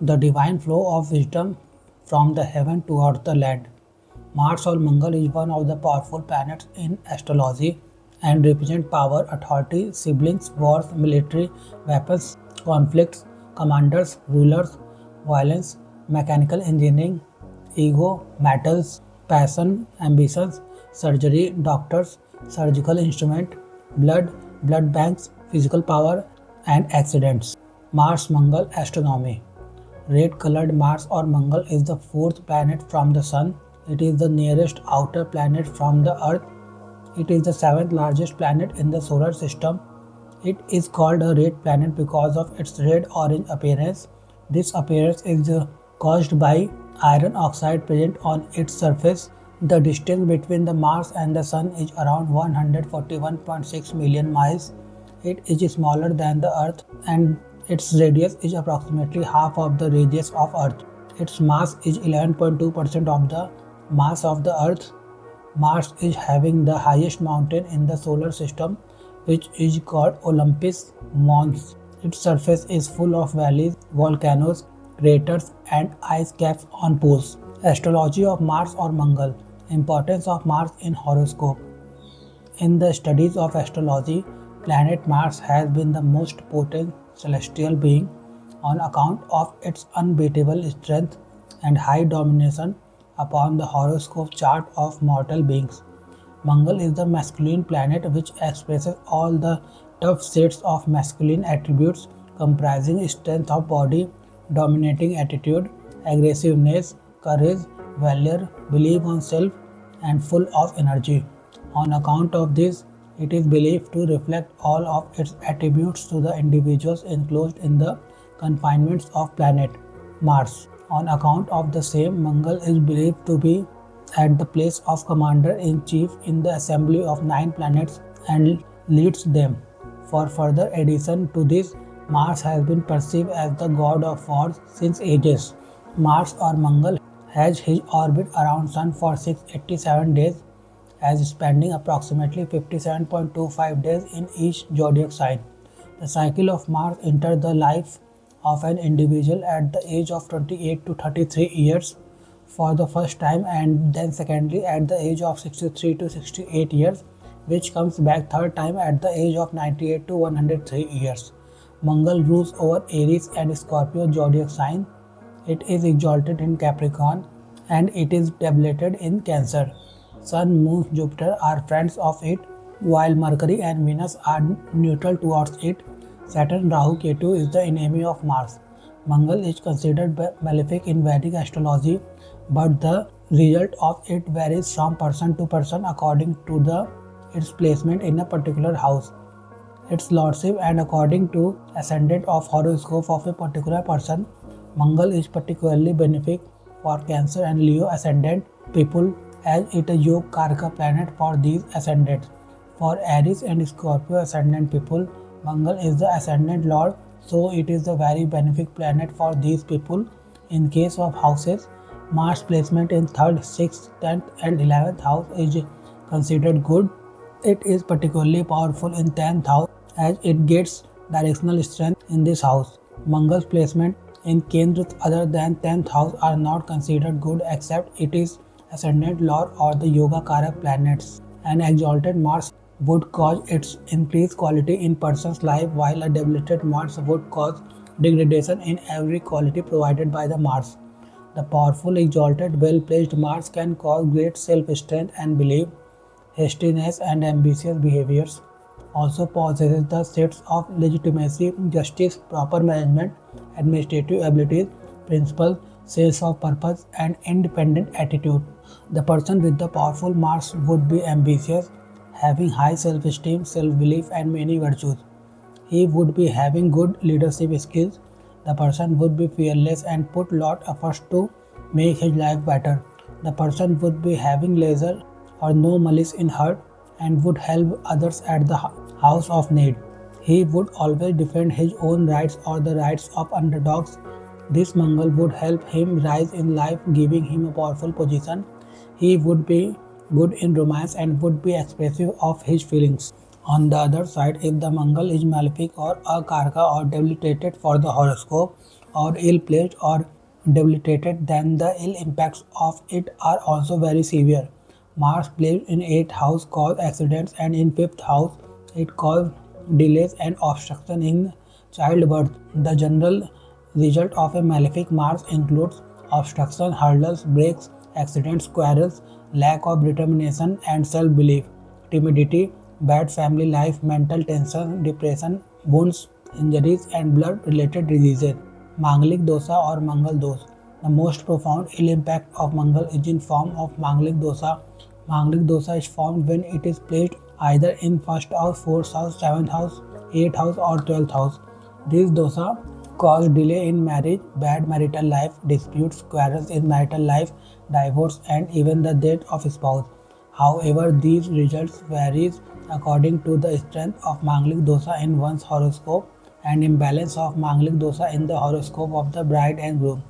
the divine flow of wisdom from the heaven towards the land. Mars or Mangal is one of the powerful planets in astrology and represent power, authority, siblings, wars, military, weapons, conflicts, commanders, rulers, violence, mechanical engineering, ego, metals, passion, ambitions, surgery, doctors, surgical instrument, blood, blood banks, physical power, and accidents. Mars Mangal astronomy. Red colored Mars or Mangal is the fourth planet from the Sun. It is the nearest outer planet from the Earth. It is the seventh largest planet in the solar system. It is called a red planet because of its red orange appearance. This appearance is caused by iron oxide present on its surface. The distance between the Mars and the Sun is around 141.6 million miles. It is smaller than the Earth and its radius is approximately half of the radius of Earth. Its mass is 11.2% of the mass of the Earth. Mars is having the highest mountain in the solar system, which is called Olympus Mons. Its surface is full of valleys, volcanoes, craters, and ice caps on poles. Astrology of Mars or Mangal. Importance of Mars in horoscope. In the studies of astrology, planet Mars has been the most potent celestial being on account of its unbeatable strength and high domination upon the horoscope chart of mortal beings. Mangal is the masculine planet which expresses all the tough shades of masculine attributes comprising strength of body, dominating attitude, aggressiveness, courage, valor, belief on self, and full of energy. On account of this, it is believed to reflect all of its attributes to the individuals enclosed in the confinements of planet Mars. On account of the same, Mangal is believed to be at the place of commander-in-chief in the assembly of 9 planets and leads them. For further addition to this, Mars has been perceived as the god of wars since ages. Mars or Mangal has his orbit around Sun for 687 days, as spending approximately 57.25 days in each zodiac sign. The cycle of Mars enters the life of an individual at the age of 28 to 33 years for the first time, and then secondly at the age of 63 to 68 years, which comes back third time at the age of 98 to 103 years. Mangal rules over Aries and Scorpio zodiac sign. It is exalted in Capricorn and it is debilitated in Cancer. Sun, Moon, Jupiter are friends of it, while Mercury and Venus are neutral towards it. Saturn, Rahu, Ketu is the enemy of Mars. Mangal is considered malefic in Vedic astrology, but the result of it varies from person to person according to its placement in a particular house, its lordship, and according to ascendant of horoscope of a particular person. Mangal is particularly benefic for Cancer and Leo ascendant people as it is a Yoga Karaka planet for these ascendants. For Aries and Scorpio ascendant people, Mangal is the ascendant lord, so it is a very benefic planet for these people. In case of houses, Mars placement in 3rd, 6th, 10th and 11th house is considered good. It is particularly powerful in 10th house as it gets directional strength in this house. Mangal's placement in Kendras other than 10th house are not considered good except it is ascendant lord or the Yoga Karak planets. An exalted Mars would cause its increased quality in person's life, while a debilitated Mars would cause degradation in every quality provided by the Mars. The powerful, exalted, well-placed Mars can cause great self-strength and belief, hastiness and ambitious behaviors. Also possesses the traits of legitimacy, justice, proper management, administrative abilities, principles, sense of purpose, and independent attitude. The person with the powerful Mars would be ambitious, having high self-esteem, self-belief, and many virtues. He would be having good leadership skills. The person would be fearless and put lot efforts to make his life better. The person would be having leisure or no malice in heart and would help others at the house of need. He would always defend his own rights or the rights of underdogs. This Mangal would help him rise in life, giving him a powerful position. He would be good in romance and would be expressive of his feelings. On the other side, if the Mangal is malefic or akarka or debilitated for the horoscope or ill placed or debilitated, then the ill impacts of it are also very severe. Mars placed in 8th house cause accidents, and in 5th house it cause delays and obstruction in childbirth. The general result of a malefic Mars includes obstruction, hurdles, breaks, accidents, quarrels, lack of determination and self-belief, timidity, bad family life, mental tension, depression, wounds, injuries, and blood-related diseases. Manglik dosa or Mangal dosh. The most profound ill impact of Mangal is in form of Manglik dosa. Manglik dosa is formed when it is placed either in first house, fourth house, seventh house, eighth house, or 12th house. This dosa cause delay in marriage, bad marital life, disputes, quarrels in marital life, divorce, and even the death of spouse. However, these results varies according to the strength of Manglik dosa in one's horoscope and imbalance of Manglik dosa in the horoscope of the bride and groom.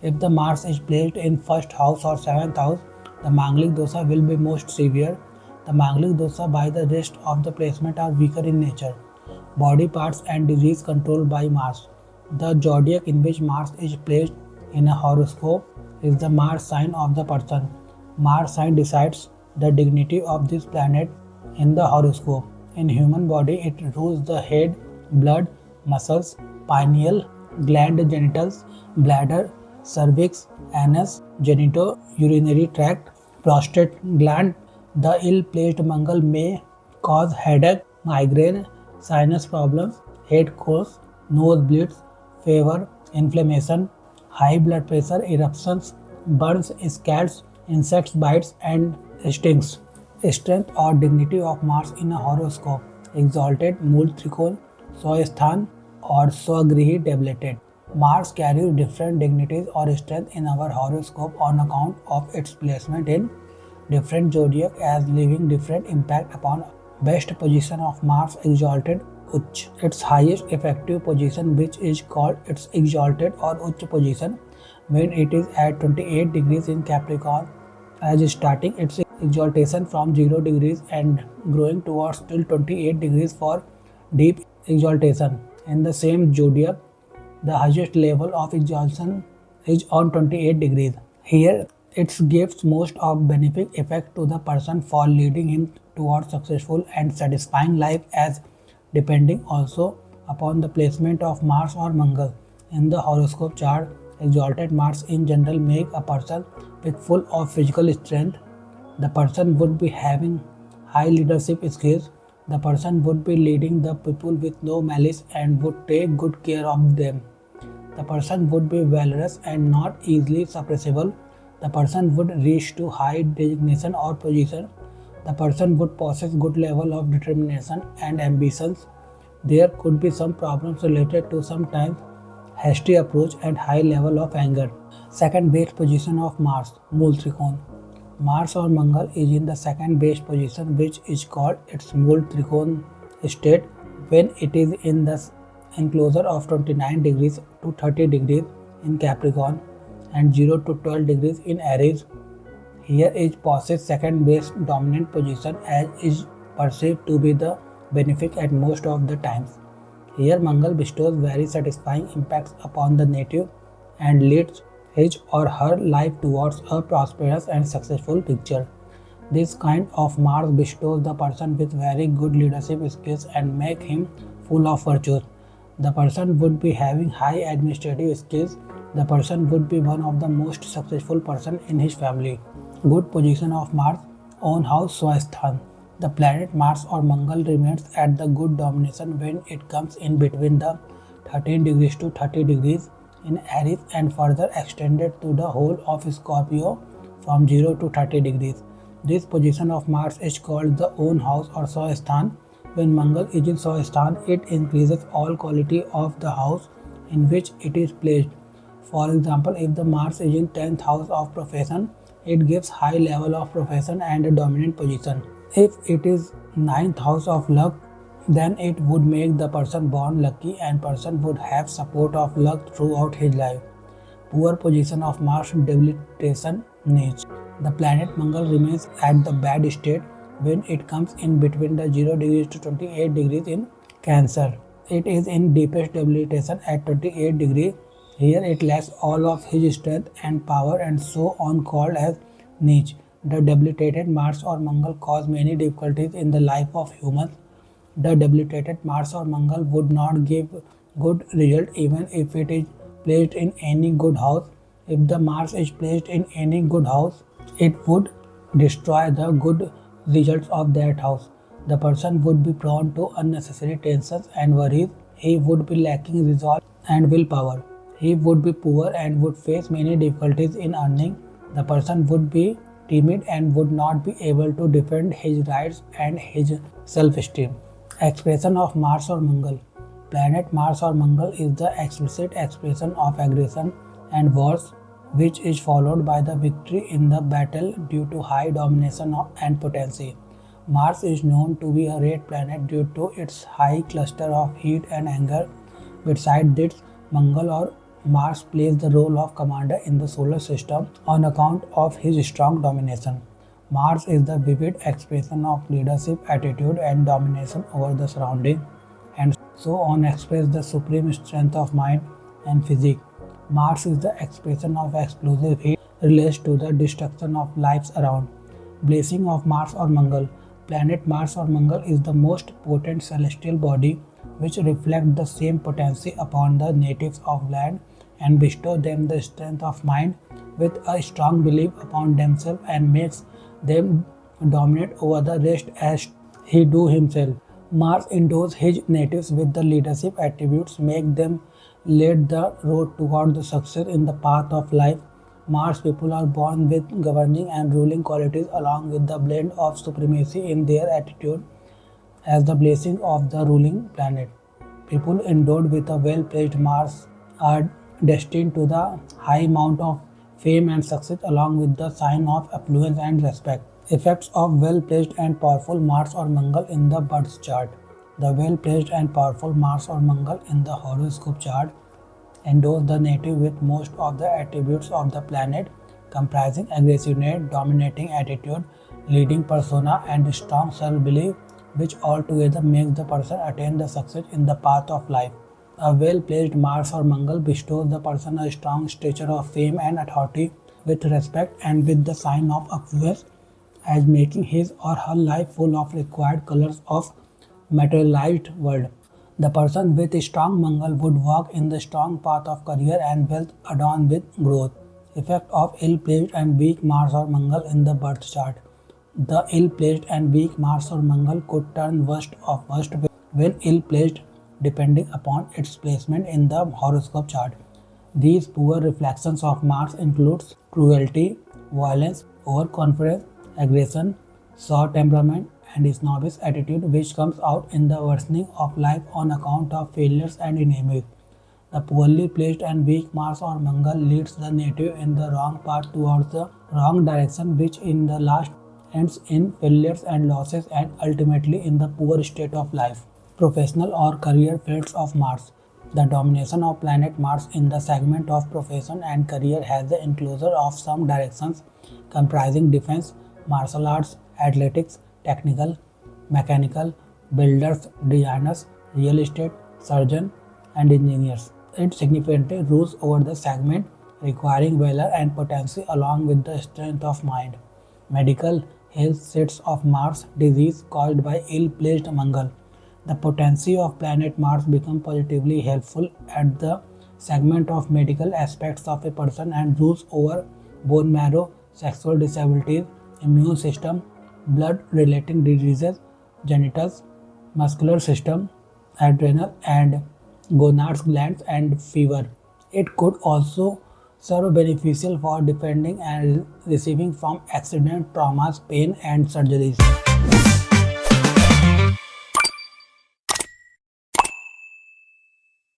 If the Mars is placed in first house or seventh house, the Manglik dosa will be most severe. The Manglik dosa by the rest of the placement are weaker in nature. Body parts and disease controlled by Mars. The zodiac in which Mars is placed in a horoscope is the Mars sign of the person. Mars sign decides the dignity of this planet in the horoscope. In human body, it rules the head, blood, muscles, pineal gland, genitals, bladder, cervix, anus, genitourinary tract, prostate gland. The ill-placed Mangal may cause headache, migraine, sinus problems, head colds, nose bleeds, fever, inflammation, high blood pressure, eruptions, burns, scalds, insects bites, and stings. Strength or dignity of Mars in a horoscope. Exalted, Mool Trikon, Swasthan, or Swagrihi debilitated. Mars carries different dignities or strength in our horoscope on account of its placement in different zodiac as leaving different impact upon best position of Mars exalted Uch. Its highest effective position, which is called its exalted or Uch position, when it is at 28 degrees in Capricorn, as starting its exaltation from 0 degrees and growing towards till 28 degrees for deep exaltation. In the same zodiac, the highest level of exaltation is on 28 degrees. Here, it gives most of benefic effect to the person for leading him towards successful and satisfying life as depending also upon the placement of Mars or Mangal. In the horoscope chart, exalted Mars in general make a person with full of physical strength. The person would be having high leadership skills. The person would be leading the people with no malice and would take good care of them. The person would be valorous and not easily suppressible. The person would reach to high designation or position. The person would possess good level of determination and ambitions. There could be some problems related to sometimes hasty approach and high level of anger. Second base position of Mars, Mool Trikon. Mars or Mangal is in the second base position, which is called its Mool Trikon state when it is in the enclosure of 29 degrees to 30 degrees in Capricorn and 0 to 12 degrees in Aries. Here it possesses second base dominant position as is perceived to be the benefic at most of the times. Here Mangal bestows very satisfying impacts upon the native and leads his or her life towards a prosperous and successful picture. This kind of Mars bestows the person with very good leadership skills and make him full of virtues. The person would be having high administrative skills. The person would be one of the most successful person in his family. Good position of Mars, own house Swasthan. The planet Mars or Mangal remains at the good domination when it comes in between the 13 degrees to 30 degrees in Aries and further extended to the whole of Scorpio from 0 to 30 degrees. This position of Mars is called the own house or Swasthan. When Mangal is in Swasthan, it increases all quality of the house in which it is placed. For example, if the Mars is in 10th house of profession, it gives high level of profession and a dominant position. If it is 9th house of luck, then it would make the person born lucky and person would have support of luck throughout his life. Poor position of Mars debilitation needs. The planet Mangal remains at the bad state when it comes in between the 0 degrees to 28 degrees in Cancer. It is in deepest debilitation at 28 degrees Here it lacks all of his strength and power and so on called as niche. The debilitated Mars or Mangal cause many difficulties in the life of humans. The debilitated Mars or Mangal would not give good result even if it is placed in any good house. If the Mars is placed in any good house, it would destroy the good results of that house. The person would be prone to unnecessary tensions and worries. He would be lacking resolve and willpower. He would be poor and would face many difficulties in earning. The person would be timid and would not be able to defend his rights and his self-esteem. Expression of Mars or Mangal. Planet Mars or Mangal is the explicit expression of aggression and wars, which is followed by the victory in the battle due to high domination and potency. Mars is known to be a red planet due to its high cluster of heat and anger. Besides this, Mangal or Mars plays the role of commander in the solar system on account of his strong domination. Mars is the vivid expression of leadership, attitude, and domination over the surrounding, and so on express the supreme strength of mind and physique. Mars is the expression of explosive heat relates to the destruction of lives around. Blessing of Mars or Mangal. Planet Mars or Mangal is the most potent celestial body which reflects the same potency upon the natives of land and bestow them the strength of mind with a strong belief upon themselves and makes them dominate over the rest as he do himself. Mars endows his natives with the leadership attributes, make them lead the road toward the success in the path of life. Mars people are born with governing and ruling qualities along with the blend of supremacy in their attitude as the blessing of the ruling planet. People endowed with a well-placed Mars are destined to the high amount of fame and success along with the sign of affluence and respect. Effects of well-placed and powerful Mars or Mangal in the birth chart. The well-placed and powerful Mars or Mangal in the horoscope chart endows the native with most of the attributes of the planet, comprising aggressiveness, dominating attitude, leading persona, and strong self-belief, which altogether makes the person attain the success in the path of life. A well-placed Mars or Mangal bestows the person a strong stature of fame and authority with respect and with the sign of affluence, as making his or her life full of required colors of materialized world. The person with a strong Mangal would walk in the strong path of career and wealth adorned with growth. Effect of ill-placed and weak Mars or Mangal in the birth chart. The ill-placed and weak Mars or Mangal could turn worst of worst when ill-placed depending upon its placement in the horoscope chart. These poor reflections of Mars includes cruelty, violence, overconfidence, aggression, sour temperament, and snobbish attitude which comes out in the worsening of life on account of failures and enemies. The poorly placed and weak Mars or Mangal leads the native in the wrong path towards the wrong direction which in the last ends in failures and losses and ultimately in the poor state of life. Professional or career fields of Mars. The domination of planet Mars in the segment of profession and career has the enclosure of some directions comprising defense, martial arts, athletics, technical, mechanical, builders, designers, real estate, surgeon, and engineers. It significantly rules over the segment requiring valor and potency along with the strength of mind. Medical health sets of Mars disease caused by ill-placed Mangal. The potency of planet Mars become positively helpful at the segment of medical aspects of a person and rules over bone marrow, sexual disabilities, immune system, blood relating diseases, genitals, muscular system, adrenal and gonads glands and fever. It could also serve beneficial for defending and receiving from accident, traumas, pain and surgeries.